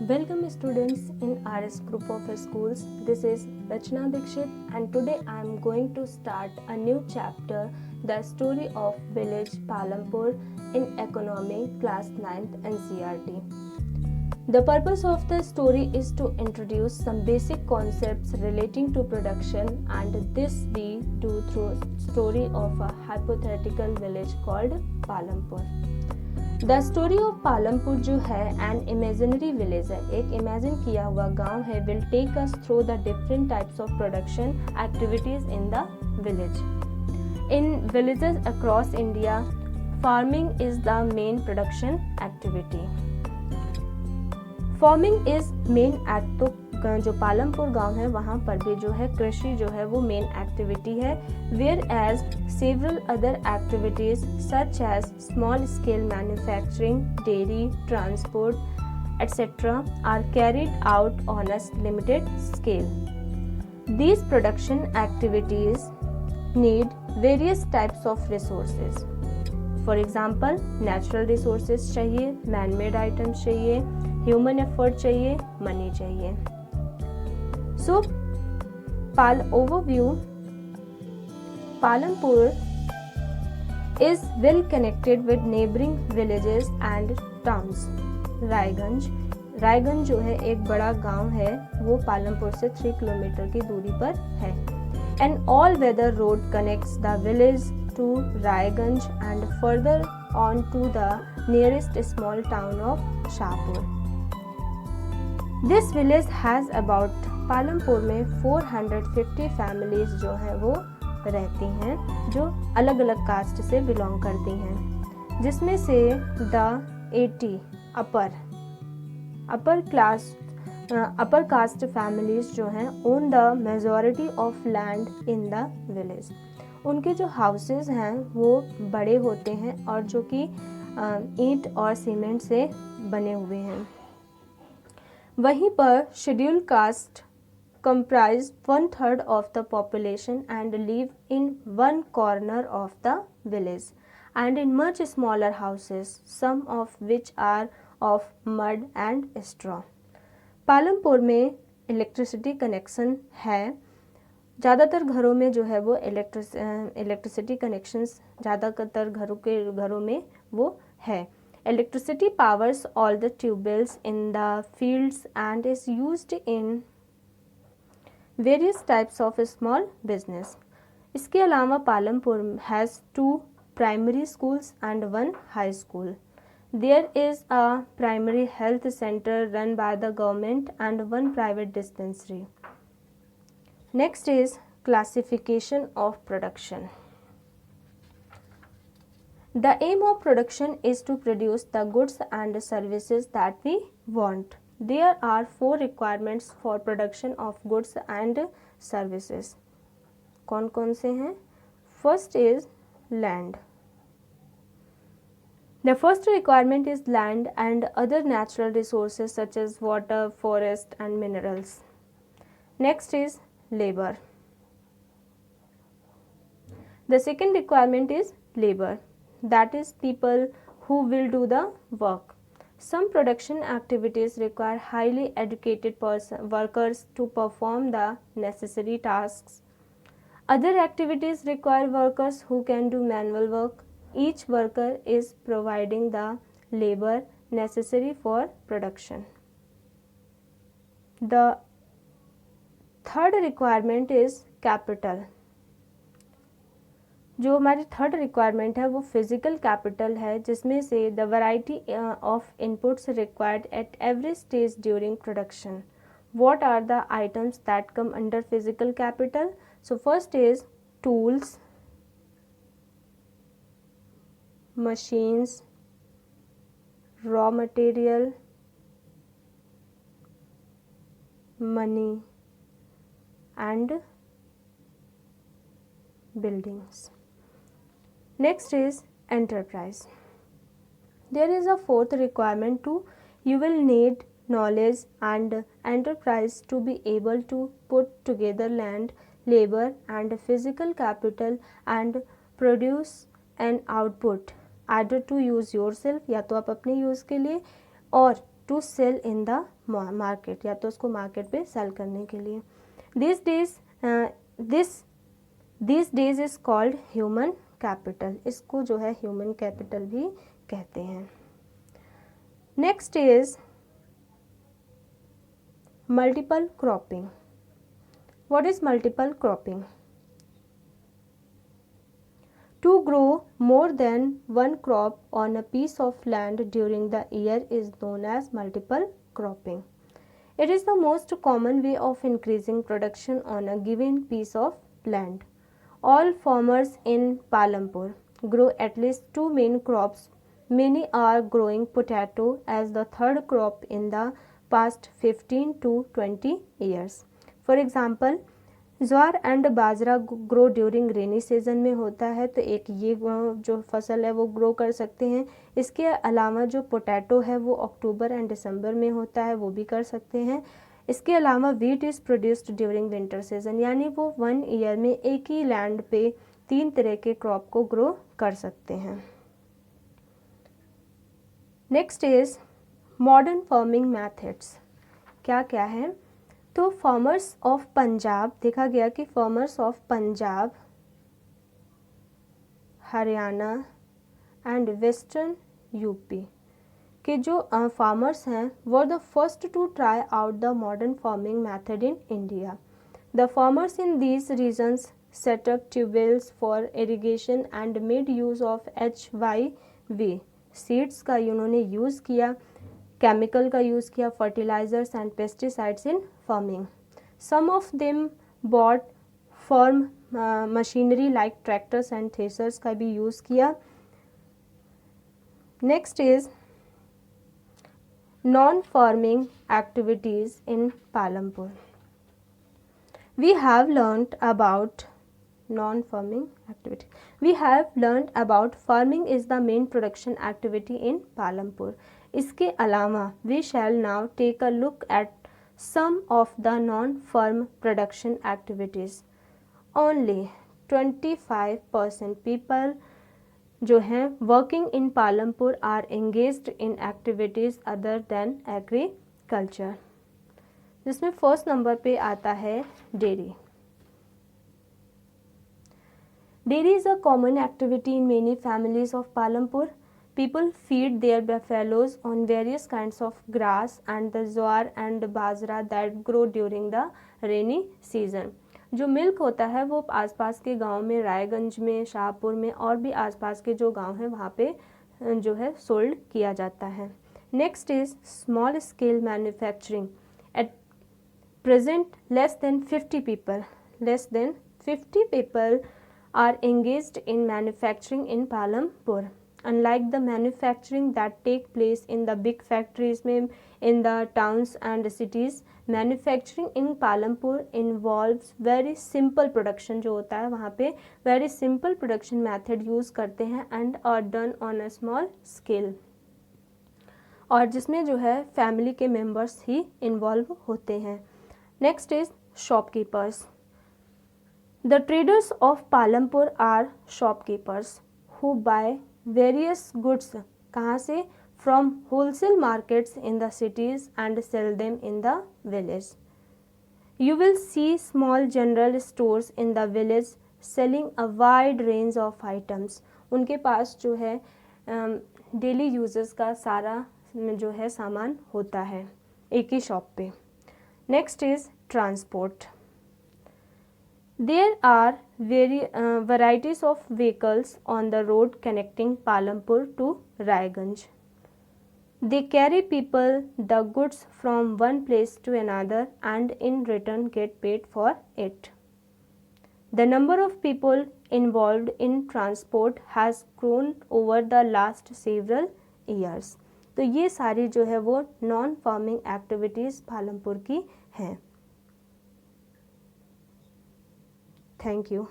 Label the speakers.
Speaker 1: Welcome students in RS group of schools. This is Rachna Dikshit and today I am going to start a new chapter, the story of village Palampur in economy class 9th NCERT. The purpose of the story is to introduce some basic concepts relating to production, and this we do through story of a hypothetical village called Palampur. The story of Palampur जो है an imaginary village है, एक imagine किया हुआ गांव है, will take us through the different types of production activities in the village. In villages across India farming is the main production activity. Farming is main act. तो जो पालमपुर गांव है वहाँ पर भी जो है कृषि जो है वो मेन एक्टिविटी है. Whereas several other activities such as small scale manufacturing, dairy, transport etcetera are carried out on a limited scale. These production activities need various types of resources. For example natural resources चाहिए, man made items चाहिए, human effort चाहिए, money चाहिए. So, overview, Palampur is well connected with neighboring villages and towns. Raiganj जो है एक बड़ा गांव है, वो पालमपुर से 3 किलोमीटर की दूरी पर है. An all-weather road connects the village to Raiganj and further on to the nearest small town of Shahpur. This village has about Palampur में 450 फैमिलीज जो हैं वो रहती हैं, जो अलग अलग कास्ट से बिलोंग करती हैं, जिसमें से द 80 अपर कास्ट फैमिलीज जो हैं own the majority of land in the village. उनके जो हाउसेस हैं वो बड़े होते हैं और जो कि ईंट और सीमेंट से बने हुए हैं. वहीं पर schedule caste comprise 1/3 of the population and live in one corner of the village and in much smaller houses, some of which are of mud and straw. Palampur में इलेक्ट्रिसिटी कनेक्शन है. ज़्यादातर घरों में जो है वो इलेक्ट्रिसिटी कनेक्शंस ज़्यादातर घरों में वो है. Electricity powers all the tubewells in the fields and is used in various types of small business. इसके अलावा Palampur has 2 primary schools and 1 high school. There is a primary health center run by the government and 1 private dispensary. Next is classification of production. The aim of production is to produce the goods and services that we want. There are 4 requirements for production of goods and services. कौन कौन से हैं? First is land. The first requirement is land and other natural resources such as water, forest and minerals. Next is labor. The second requirement is labor. That is people who will do the work. Some production activities require highly educated workers to perform the necessary tasks. Other activities require workers who can do manual work. Each worker is providing the labor necessary for production. The third requirement is capital. जो हमारी third requirement है वो physical capital है, जिसमें से the variety of inputs required at every stage during production. What are the items that come under physical capital? So first is tools, machines, raw material, money and buildings. Next is enterprise. There is a fourth requirement too. You will need knowledge and enterprise to be able to put together land, labor and physical capital and produce an output either to use yourself, या तो आप अपने use के लिए, और to sell in the market, या तो उसको मार्केट पे सेल करने के लिए। This days is called human capital, इसको जो है ह्यूमन कैपिटल भी कहते हैं। Next is multiple cropping. What is multiple cropping? To grow more than one crop on a piece of land during the year is known as multiple cropping. It is the most common way of increasing production on a given piece of land. All farmers in Palampur grow at least two main crops. Many are growing potato as the third crop in the past 15 to 20 years. For example, jowar and bajra grow during rainy season में होता है, तो एक ये जो फसल है वो ग्रो कर सकते हैं। इसके अलावा जो पोटैटो है वो अक्टूबर एंड दिसंबर में होता है, वो भी कर सकते हैं। इसके अलावा wheat is produced during winter season, यानी वो 1 ईयर में एक ही लैंड पे 3 तरह के क्रॉप को ग्रो कर सकते हैं। Next is modern farming methods. क्या क्या है? तो फार्मर्स ऑफ पंजाब, देखा गया कि farmers of Punjab, Haryana and western UP के जो फार्मर्स हैं were the first to try out the modern farming method in India. The farmers in these regions set up tubewells for irrigation and made use of HYV seeds का उन्होंने use किया, chemical का use किया, fertilizers and pesticides in farming. Some of them bought farm machinery like tractors and threshers का भी use किया। Next is non farming activities in Palampur. We have learned about non-farming activity. We have learned about farming is the main production activity in Palampur. इसके अलावा we shall now take a look at some of the non-farm production activities. Only 25% people जो हैं working in Palampur are engaged in activities other than agriculture. जिसमें first number पे आता है dairy. Dairy is a common activity in many families of Palampur. People feed their buffaloes on various kinds of grass and the jowar and bajra that grow during the rainy season. जो milk होता है वो आसपास के गांव में, रायगंज में, शाहपुर में और भी आसपास के जो गांव हैं वहाँ पे जो है सोल्ड किया जाता है। Next is small scale manufacturing. At present less than 50 people are engaged in manufacturing in Palampur. Unlike the manufacturing that take place in the big factories में in the towns and cities, manufacturing in Palampur involves very simple production। जो होता है वहाँ पे very simple production method use करते हैं and are done on a small scale, और जिसमें जो है फैमिली के मेंबर्स ही इन्वॉल्व होते हैं। Next is shopkeepers. The traders of Palampur are shopkeepers who buy various goods कहाँ से? From wholesale markets in the cities and sell them in the village. You will see small general stores in the village selling a wide range of items. उनके पास जो है daily uses का सारा जो है सामान होता है एक ही शॉप पे। Next is transport. There are varieties of vehicles on the road connecting Palampur to Raiganj. They carry people the goods from one place to another and in return get paid for it. The number of people involved in transport has grown over the last several years. तो ये सारी जो है वो non farming activities Palampur की हैं। Thank you.